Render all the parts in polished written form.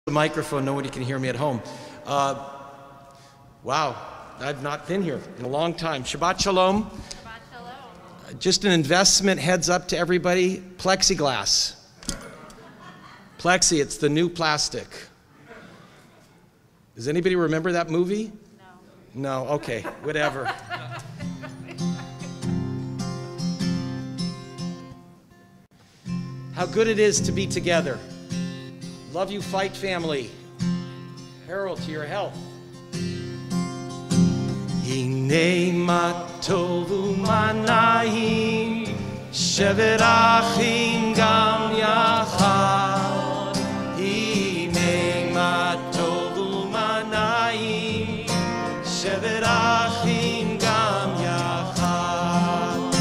the microphone, nobody can hear me at home. Wow, I've not been here in a long time. Shabbat Shalom. Shabbat Shalom. Just an investment, heads up to everybody, plexiglass. Plexi, it's the new plastic. Does anybody remember that movie? No. No, okay, whatever. How good it is to be together. Love you, Feit family. Harold, to your health. Hinei ma tovu manayim, shevet achim gam yachad. Hinei ma tovu manayim, shevet achim gam yachad.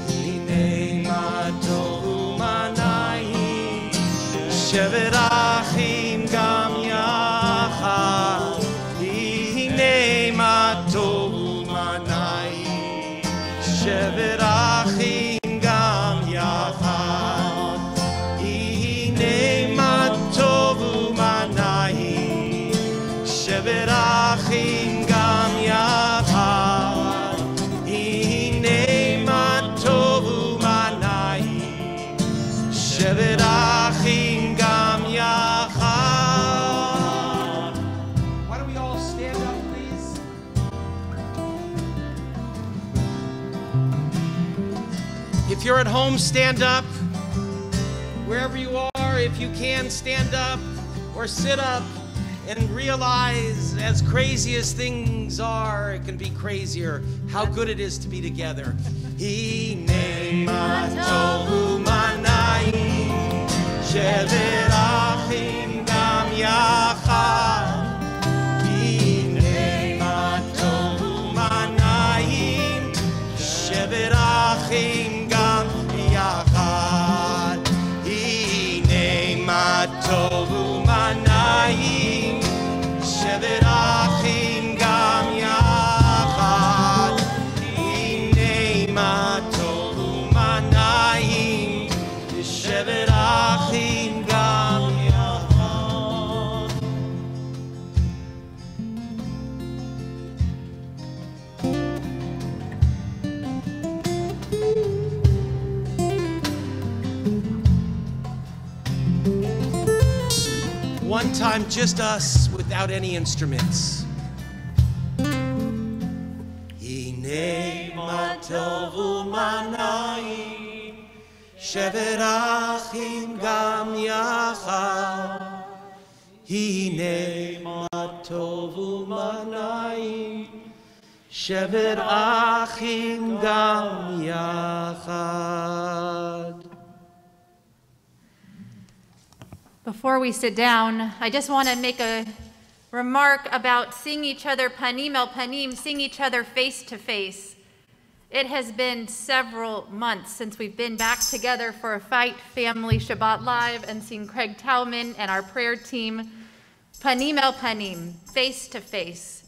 Hinei ma tovu manayim, shevet achim gam yachad. Hinei ma tovu manayim, shevet achim gam yachad. Hinei ma tovu manayim, shevet achim gam yachad. Hinei ma tovu manayim, shevet achim gam yachad. Why don't we all stand up, please? If you're at home, stand up. Wherever you are, if you can, stand up or sit up and realize, as crazy as things are, it can be crazier, how good it is to be together. Hinei ma tovu manayim, shevet achim gam yachad. Hinei ma tovu manayim, shevet achim gam yachad. Hinei ma tovu manayim, shevet achim gam yachad. Hinei ma tovu manayim, shevet achim gam yachad. One time, just us without any instruments. Hinei ma tovu manayim, shevet achim gam yachad. Hinei ma tovu manayim, shevet achim gam yachad. Before we sit down, I just want to make a remark about seeing each other panim el panim, seeing each other face to face. It has been several months since we've been back together for a Feit Family Shabbat Live and seen Craig Taubman and our prayer team panim el panim, face to face.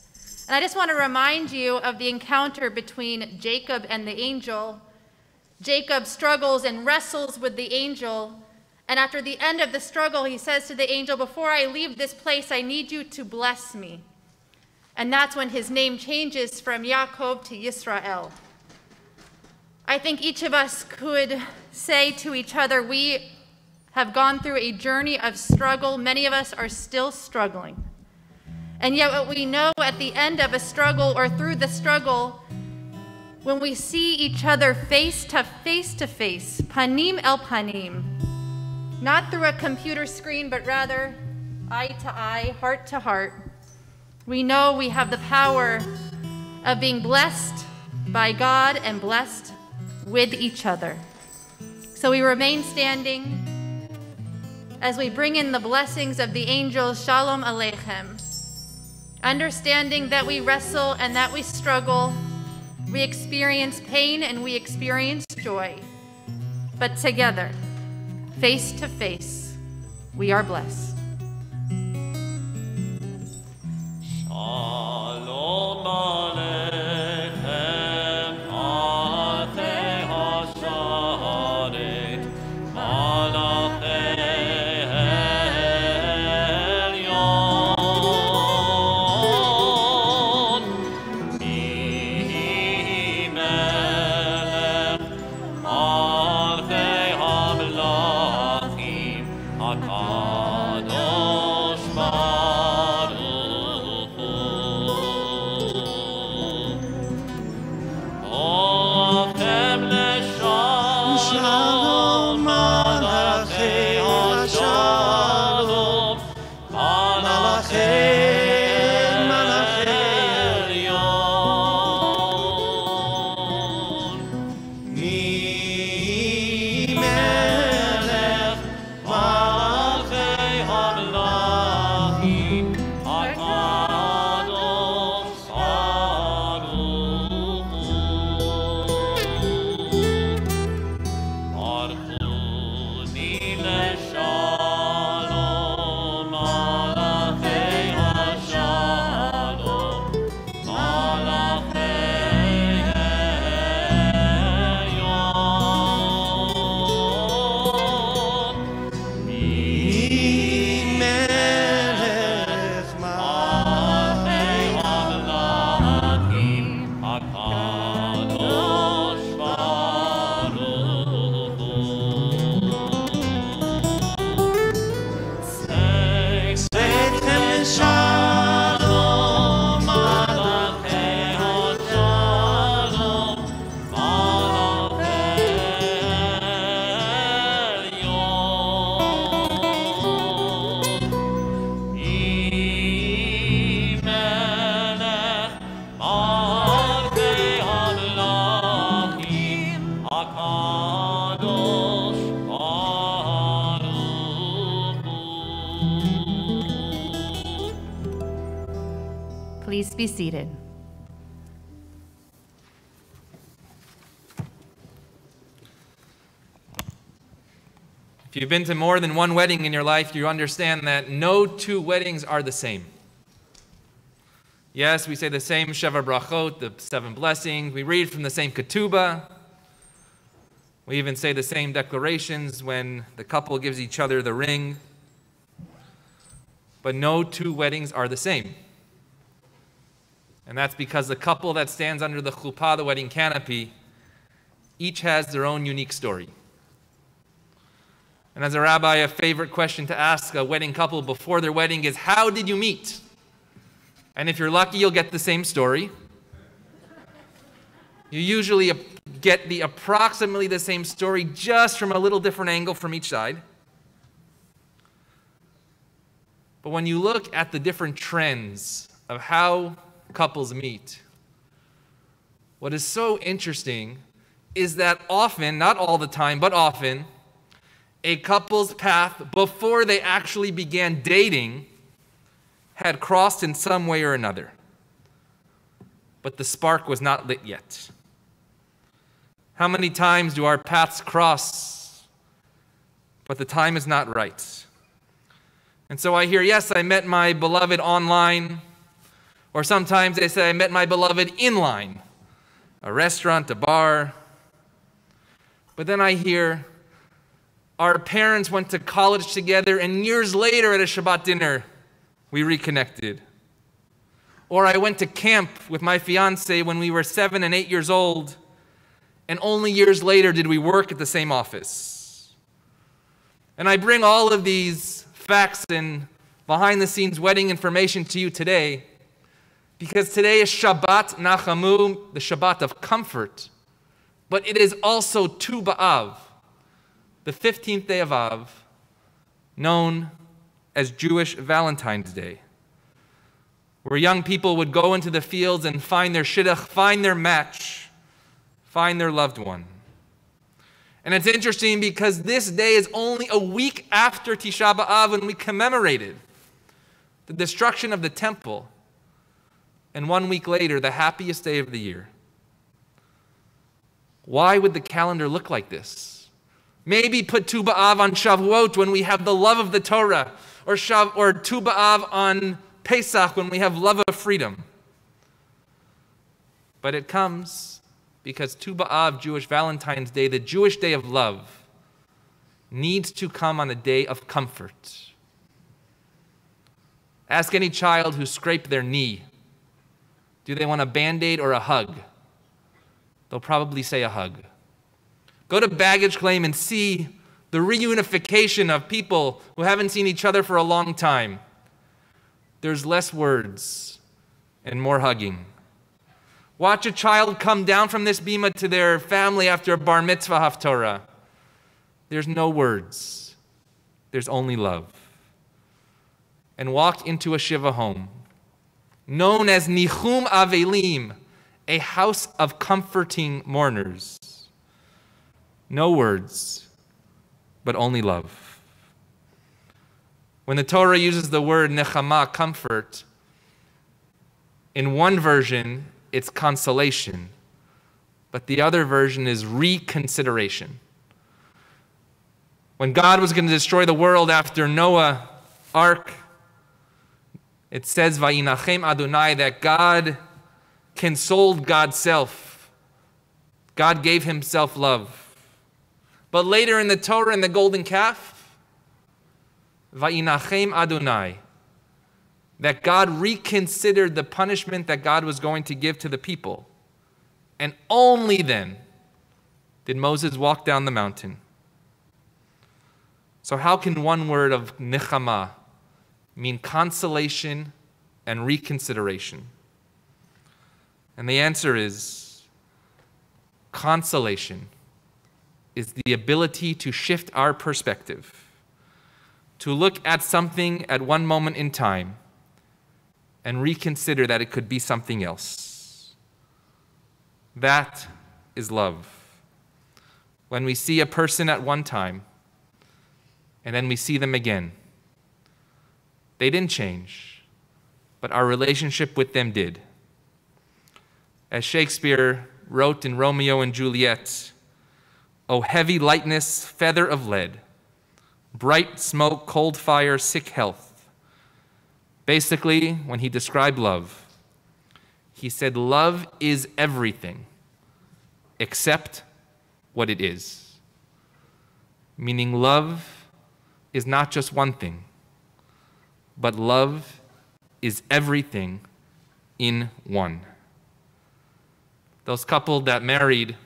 And I just want to remind you of the encounter between Jacob and the angel. Jacob struggles and wrestles with the angel. And after the end of the struggle, he says to the angel, before I leave this place, I need you to bless me. And that's when his name changes from Yaakov to Yisrael. I think each of us could say to each other, we have gone through a journey of struggle. Many of us are still struggling. And yet what we know at the end of a struggle or through the struggle, when we see each other face to face, panim el panim, not through a computer screen, but rather eye to eye, heart to heart, we know we have the power of being blessed by God and blessed with each other. So we remain standing as we bring in the blessings of the angels, Shalom Aleichem, understanding that we wrestle and that we struggle, we experience pain and we experience joy, but together, face to face, we are blessed. Shalom Aleichem, Atei HaSharet, Malachei Please be seated. If you've been to more than one wedding in your life, you understand that no two weddings are the same. Yes, we say the same Sheva Brachot, the 7 blessings. We read from the same ketubah. We even say the same declarations when the couple gives each other the ring. But no two weddings are the same. And that's because the couple that stands under the chuppah, the wedding canopy, each has their own unique story. And as a rabbi, a favorite question to ask a wedding couple before their wedding is, how did you meet? And if you're lucky, you'll get the same story. You usually get approximately the same story, just from a little different angle from each side. But when you look at the different trends of how couples meet, what is so interesting is that often, not all the time, but often, a couple's path before they actually began dating had crossed in some way or another. But the spark was not lit yet. How many times do our paths cross, but the time is not right? And so I hear, yes, I met my beloved online, or sometimes they say I met my beloved in line, a restaurant, a bar. But then I hear, our parents went to college together, and years later at a Shabbat dinner, we reconnected. Or I went to camp with my fiance when we were 7 and 8 years old, and only years later did we work at the same office. And I bring all of these facts and behind-the-scenes wedding information to you today, because today is Shabbat Nachamu, the Shabbat of comfort, but it is also Tu B'Av, the 15th day of Av, known as Jewish Valentine's Day, where young people would go into the fields and find their shidduch, find their match, find their loved one. And it's interesting because this day is only a week after Tisha B'Av when we commemorated the destruction of the temple, and 1 week later, the happiest day of the year. Why would the calendar look like this? Maybe put Tu B'Av on Shavuot when we have the love of the Torah, or Tu B'Av on Pesach when we have love of freedom. But it comes because Tu B'Av, Jewish Valentine's Day, the Jewish day of love, needs to come on a day of comfort. Ask any child who scraped their knee, do they want a Band-Aid or a hug? They'll probably say a hug. Go to baggage claim and see the reunification of people who haven't seen each other for a long time. There's less words and more hugging. Watch a child come down from this bima to their family after a bar mitzvah haftorah. There's no words. There's only love. And walk into a shiva home, known as Nichum Avelim, a house of comforting mourners. No words, but only love. When the Torah uses the word nechama, comfort, in one version, it's consolation, but the other version is reconsideration. When God was going to destroy the world after Noah, ark, it says, Vayinachem Adonai, that God consoled God's self. God gave himself love. But later in the Torah, in the golden calf, Vayinachem Adonai, that God reconsidered the punishment that God was going to give to the people. And only then did Moses walk down the mountain. So how can one word of nechama mean consolation and reconsideration? And the answer is consolation is the ability to shift our perspective, to look at something at one moment in time and reconsider that it could be something else. That is love. When we see a person at one time and then we see them again, they didn't change, but our relationship with them did. As Shakespeare wrote in Romeo and Juliet, "O heavy lightness, feather of lead, bright smoke, cold fire, sick health." Basically, when he described love, he said love is everything except what it is. Meaning love is not just one thing, but love is everything in one. Those couple that married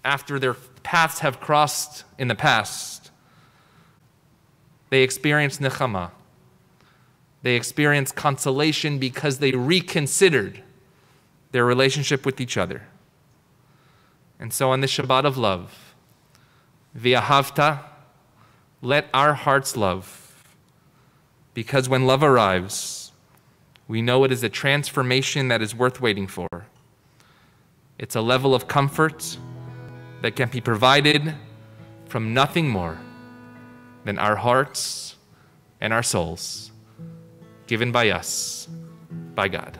after their paths have crossed in the past, they experienced nechama. They experienced consolation because they reconsidered their relationship with each other. And so on this Shabbat of love, v'ahavta, let our hearts love. Because when love arrives, we know it is a transformation that is worth waiting for. It's a level of comfort that can be provided from nothing more than our hearts and our souls, given by us, by God.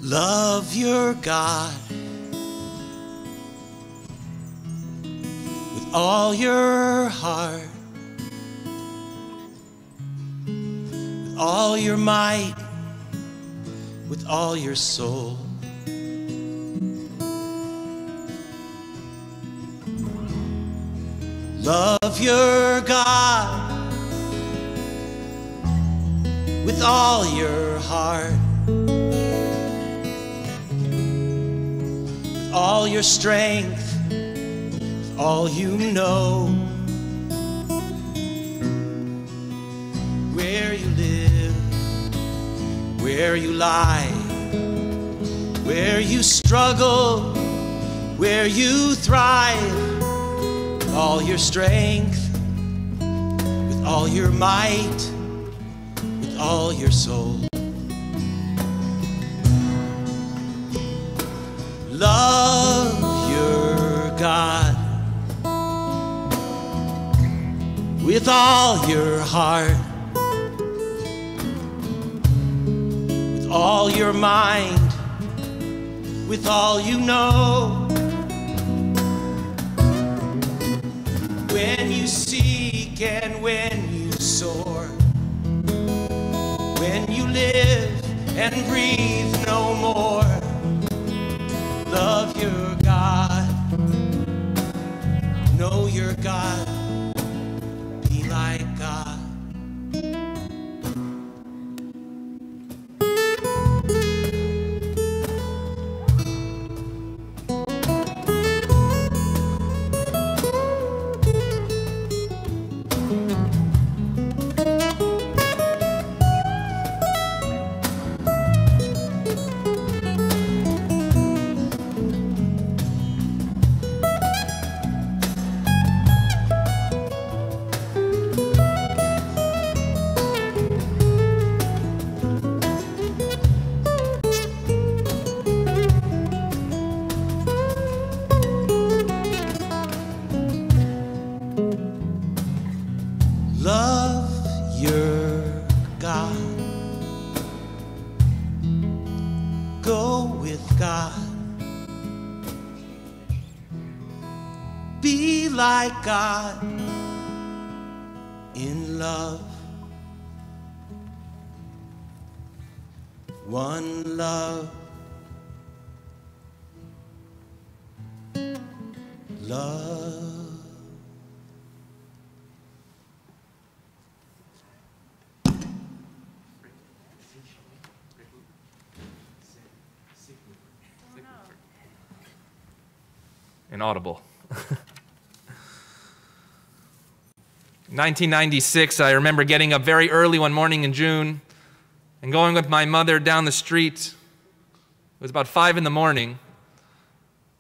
Love your God with all your heart, with all your might, with all your soul. Love your God with all your heart, all your strength, all you know. Where you live, where you lie, where you struggle, where you thrive, with all your strength, with all your might, with all your soul. Love your God with all your heart, with all your mind, with all you know. When you seek and when you soar, when you live and breathe no more. Love your God, know your God, be like God. Like God in love, one love, love. Inaudible. 1996, I remember getting up very early one morning in June and going with my mother down the street. It was about 5 in the morning,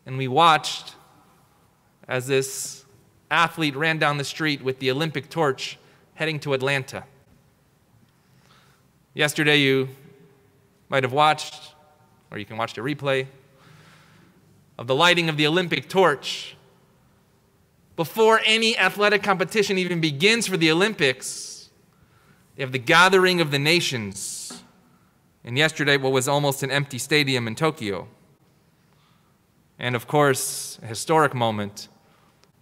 and we watched as this athlete ran down the street with the Olympic torch heading to Atlanta. Yesterday you might have watched, or you can watch the replay, of the lighting of the Olympic torch. Before any athletic competition even begins for the Olympics, they have the gathering of the nations. And yesterday, what was almost an empty stadium in Tokyo. And of course, a historic moment,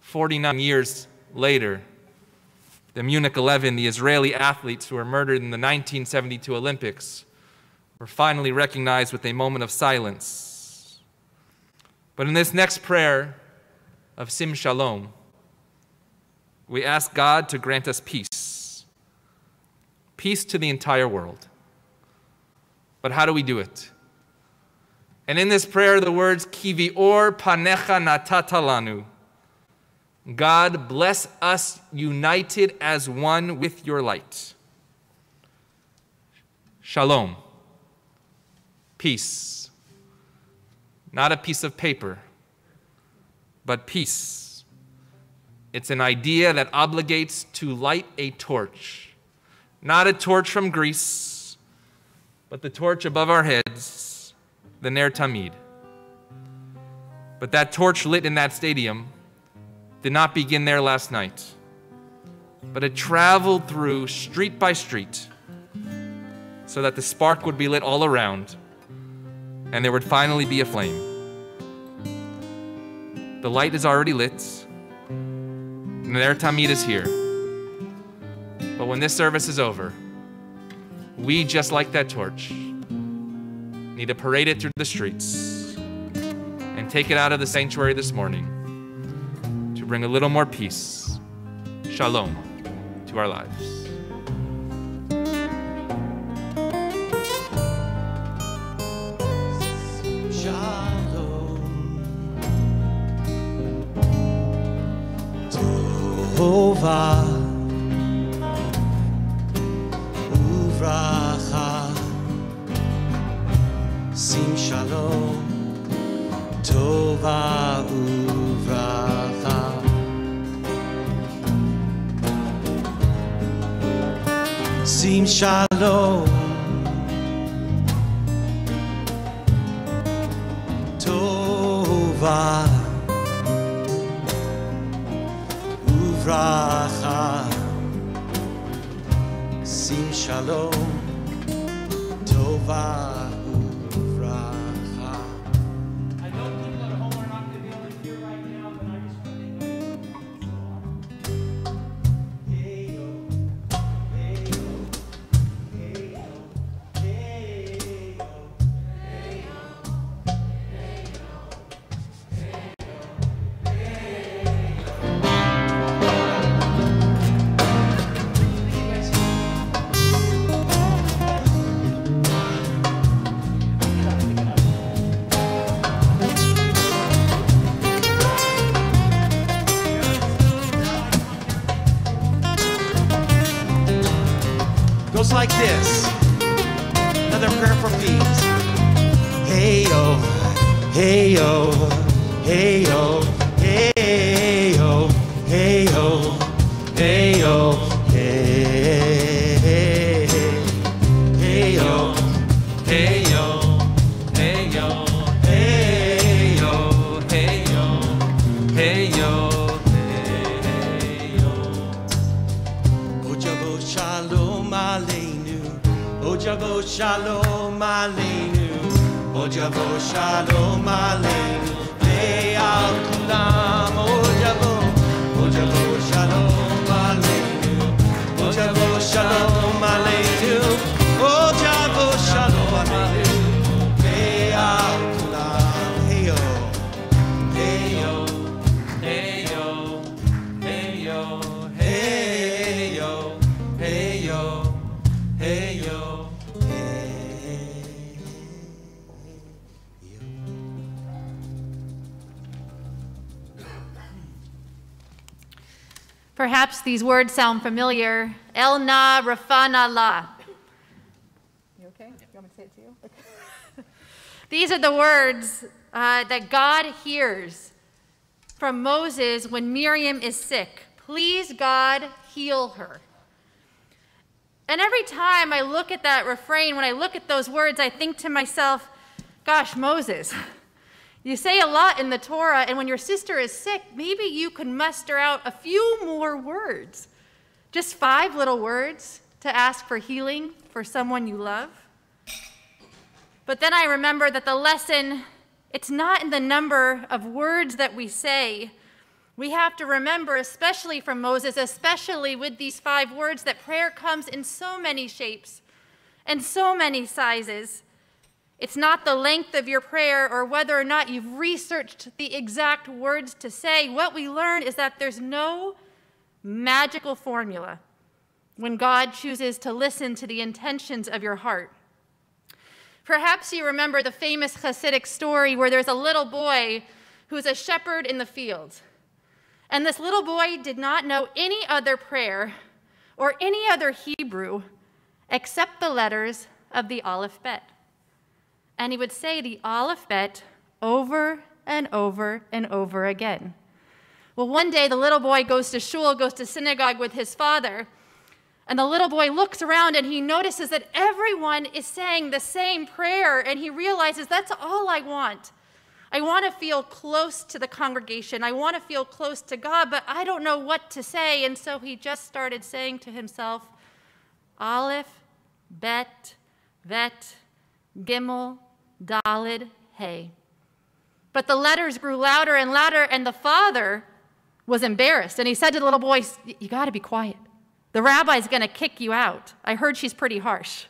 49 years later, the Munich 11, the Israeli athletes who were murdered in the 1972 Olympics, were finally recognized with a moment of silence. But in this next prayer of Sim Shalom, we ask God to grant us peace. Peace to the entire world. But how do we do it? And in this prayer, the words, Ki vior panecha natata lanu. God, bless us united as one with your light. Shalom. Peace. Not a piece of paper, but peace. It's an idea that obligates to light a torch. Not a torch from Greece, but the torch above our heads, the Ner Tamid. But that torch lit in that stadium did not begin there last night, but it traveled through street by street so that the spark would be lit all around and there would finally be a flame. The light is already lit. And their Tamid is here. But when this service is over, we, just like that torch, need to parade it through the streets and take it out of the sanctuary this morning to bring a little more peace, shalom, to our lives. Tova uvracha, sim shalom. Tova uvracha, sim shalom. Tova uvracha, sim shalom, tova uvracha. I know people at home are not going to be able to hear right now, but I just want to hey yo, hey yo, hey yo, hey yo, hey yo, goes like this. Another prayer for peace. Hey yo, hey yo, hey yo, hey yo, hey yo, hey yo, hey, hey yo, hey yo, hey yo, hey yo, hey yo, hey yo. Shalom Aleinu, Ojavo Shalom Aleinu, Ojavo Shalom Aleinu, Le'al Kulam, Ojavo Shalom Aleinu, Ojavo Shalom Aleinu, Ojavo Shalom Aleinu, Le'al Kulam, Hey yo, hey yo, hey yo, hey yo, hey yo. Hey yo, hey yo, hey yo. Perhaps these words sound familiar. El na rafana la. You okay? You want me to say it to you? Okay. These are the words that God hears from Moses when Miriam is sick. Please, God, heal her. And every time I look at that refrain, when I look at those words, I think to myself, gosh, Moses, you say a lot in the Torah, and when your sister is sick, maybe you could muster out a few more words, just 5 little words to ask for healing for someone you love. But then I remember that the lesson, it's not in the number of words that we say. We have to remember, especially from Moses, especially with these 5 words, that prayer comes in so many shapes and so many sizes. It's not the length of your prayer or whether or not you've researched the exact words to say. What we learn is that there's no magical formula when God chooses to listen to the intentions of your heart. Perhaps you remember the famous Hasidic story where there's a little boy who's a shepherd in the field. And this little boy did not know any other prayer or any other Hebrew except the letters of the Aleph Bet. And he would say the Aleph Bet over and over and over again. Well, one day the little boy goes to shul, goes to synagogue with his father, and the little boy looks around and he notices that everyone is saying the same prayer, and he realizes that's all I want. I want to feel close to the congregation. I want to feel close to God, but I don't know what to say. And so he just started saying to himself, Aleph, Bet, Vet, Gimel, Dalid, Hey. But the letters grew louder and louder, and the father was embarrassed. And he said to the little boy, you got to be quiet. The rabbi's going to kick you out. I heard she's pretty harsh.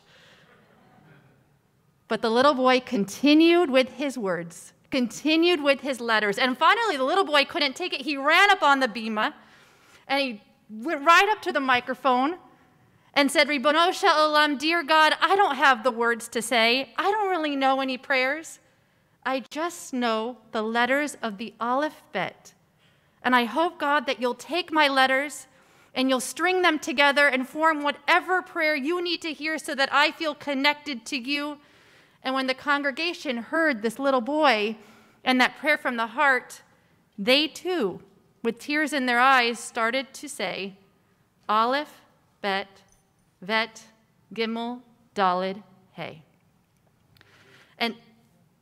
But the little boy continued with his words, continued with his letters. And finally, the little boy couldn't take it. He ran up on the bima, and he went right up to the microphone and said, Ribono shel olam, dear God, I don't have the words to say. I don't really know any prayers. I just know the letters of the Aleph Bet. And I hope, God, that you'll take my letters and you'll string them together and form whatever prayer you need to hear so that I feel connected to you. And when the congregation heard this little boy and that prayer from the heart, they too, with tears in their eyes, started to say, Aleph, Bet, Vet, Gimel, Dalid, Hey. And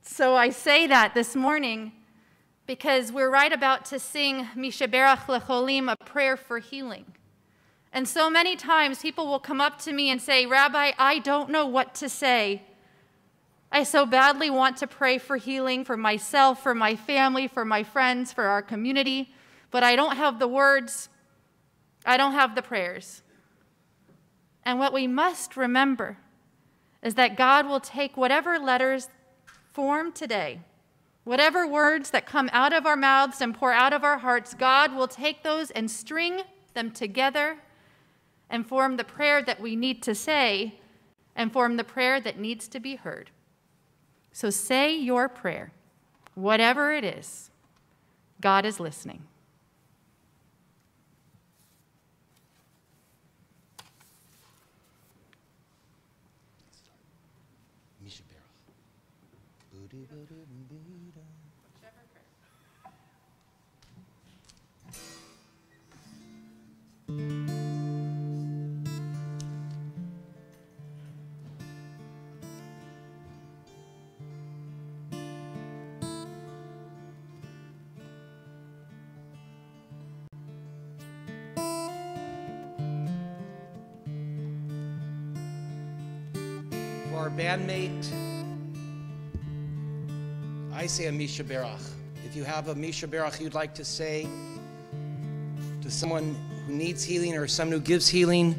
so I say that this morning because we're right about to sing Mishaberach Lecholim, a prayer for healing. And so many times people will come up to me and say, Rabbi, I don't know what to say. I so badly want to pray for healing for myself, for my family, for my friends, for our community, but I don't have the words. I don't have the prayers. And what we must remember is that God will take whatever letters form today, whatever words that come out of our mouths and pour out of our hearts, God will take those and string them together and form the prayer that we need to say and form the prayer that needs to be heard. So say your prayer, whatever it is. God is listening. Our bandmate, I say a Mishaberach. If you have a Mishaberach you'd like to say to someone who needs healing or someone who gives healing,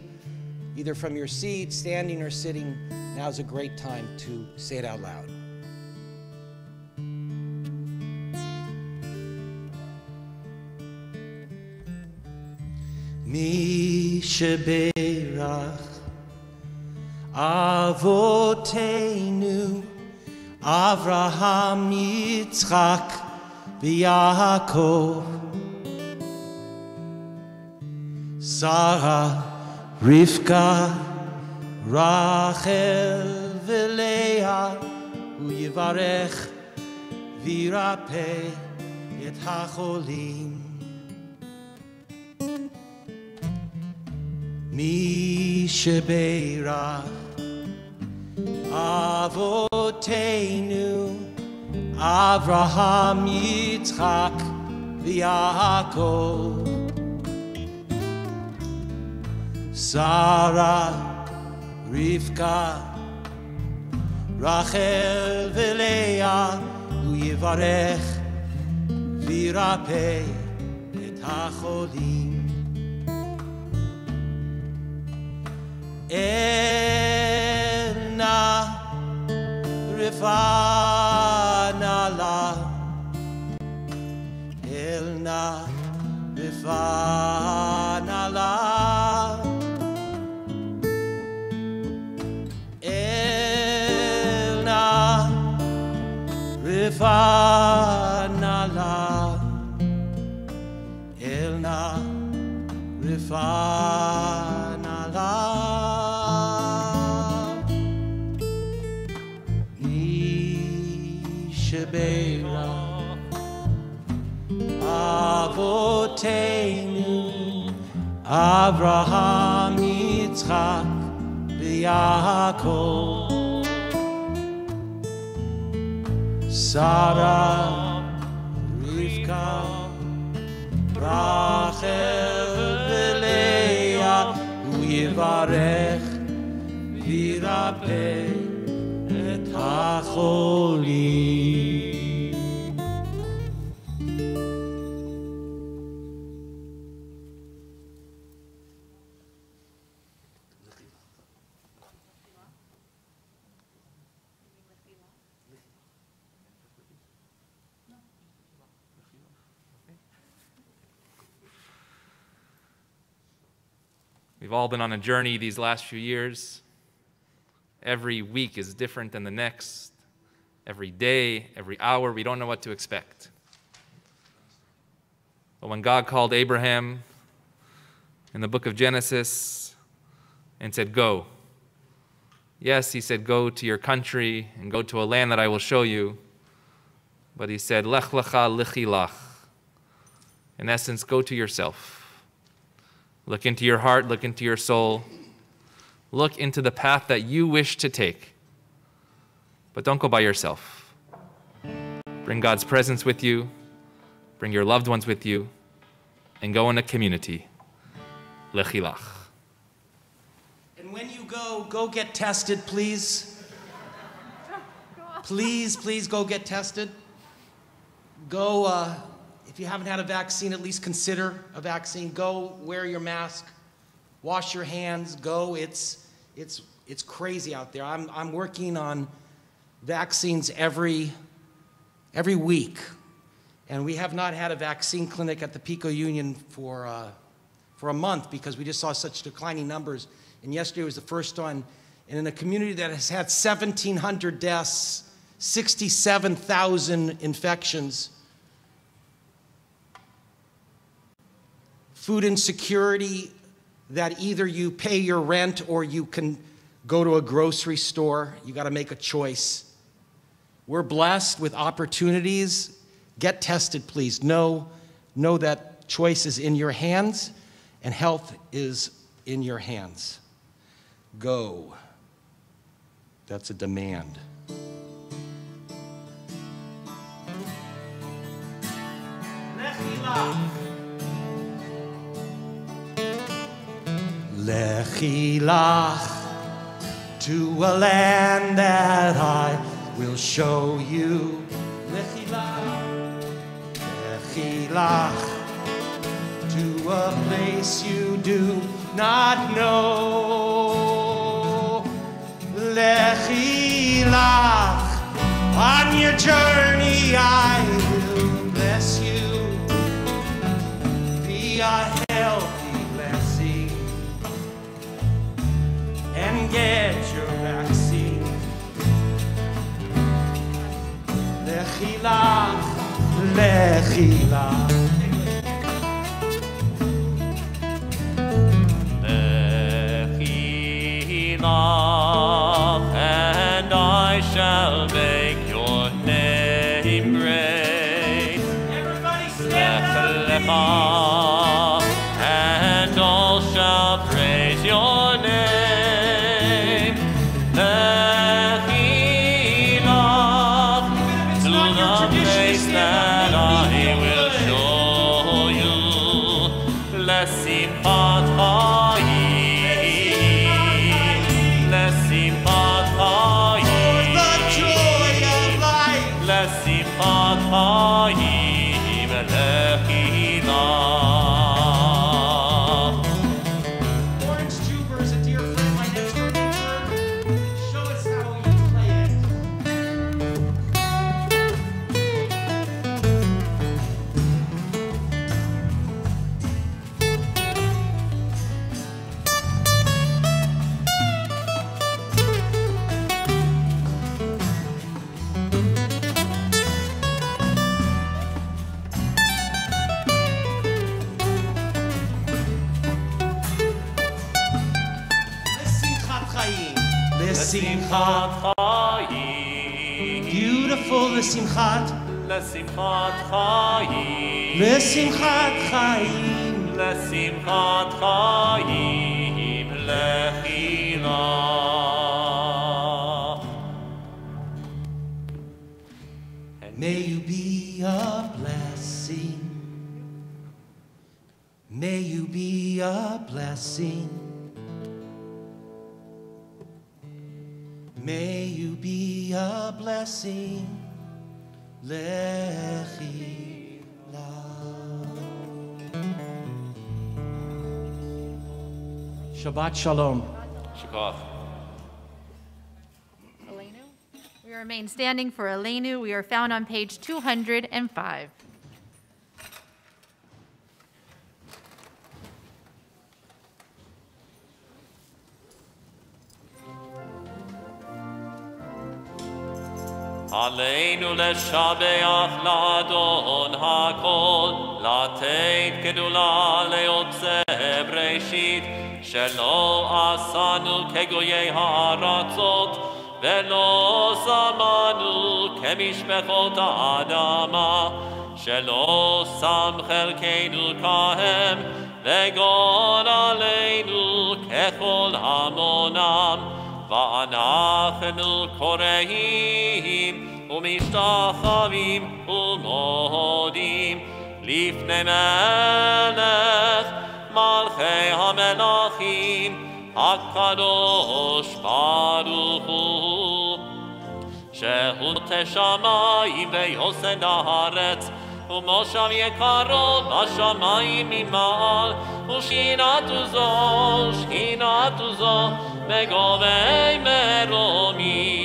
either from your seat, standing, or sitting, now's a great time to say it out loud. Mishaberach Avotenu, Avraham, Yitzchak, Yaakov, Sarah, Rivka, Rachel, Leah, Uyivarech, Virapeh, את החולים. מי שברך אבותינו אברהם, יצחק ויעקב, שרה, רבקה, רחל ולאה, הוא יברך וירפא את החולים. אל נא רפא לה, אל נא רפא לה, אל נא רפא לה, אל נא רפא לה. שברך אבותינו אברהם, יצחק ויעקב, שרה, רבקה, רחל ולאה, הוא יברך וירפא את החולים. We've all been on a journey these last few years. Every week is different than the next. Every day, every hour, we don't know what to expect. But when God called Abraham in the book of Genesis and said, go. Yes, he said, go to your country and go to a land that I will show you. But he said, lech lecha lichi lach. In essence, go to yourself. Look into your heart, look into your soul. Look into the path that you wish to take. But don't go by yourself. Bring God's presence with you. Bring your loved ones with you. And go in a community. Lechi lach. And when you go get tested, please. Please go get tested. Go, if you haven't had a vaccine, at least consider a vaccine. Go wear your mask. Wash your hands. Go. It's crazy out there. I'm working on vaccines every week, and we have not had a vaccine clinic at the Pico Union for a month because we just saw such declining numbers. And yesterday was the first one, and in a community that has had 1,700 deaths, 67,000 infections, food insecurity, that either you pay your rent or you can go to a grocery store. You got to make a choice. We're blessed with opportunities. Get tested, please. Know that choice is in your hands and health is in your hands. Go. That's a demand. Lechi lach, to a land that I will show you. Lechi lach, to a place you do not know. Lechi lach, on your journey I will bless you. Be a healthy blessing and get your vaccine. Lechi lach, lechi lach. Lechi lach, and I shall make your name great. Everybody לשמחת חיים, לשמחת חיים, לשמחת חיים, לחילה. Orange Juber is a dear friend, my next door neighbor. Show us how you play it. לשמחת חיים, Beautiful לשמחת, לשמחת חיים, לשמחת חיים. לשמחת חיים, לחילה. May you be a blessing. May you be a blessing. May you be a blessing. Lechila. Shabbat Shalom. Shukaf. Elenu. We remain standing for Elenu. We are found on page 205. עלינו לשבח לאדון הכל, לתת גדולה ליוצא בראשית, שלא עשנו כגויי הארצות, ולא שמנו כמשפחות האדמה, שלא שם חלקנו כהם, וגול עלינו ככל המונם. ואנחנו קוראים ומשתחווים ומודים לפני מלך מלכי המלכים הקדוש ברוך הוא, שהוא נוטה שמיים ויוסד הארץ, ומושב יקרו בשמיים ממעל, ושכינתו זו בגובי מרומים.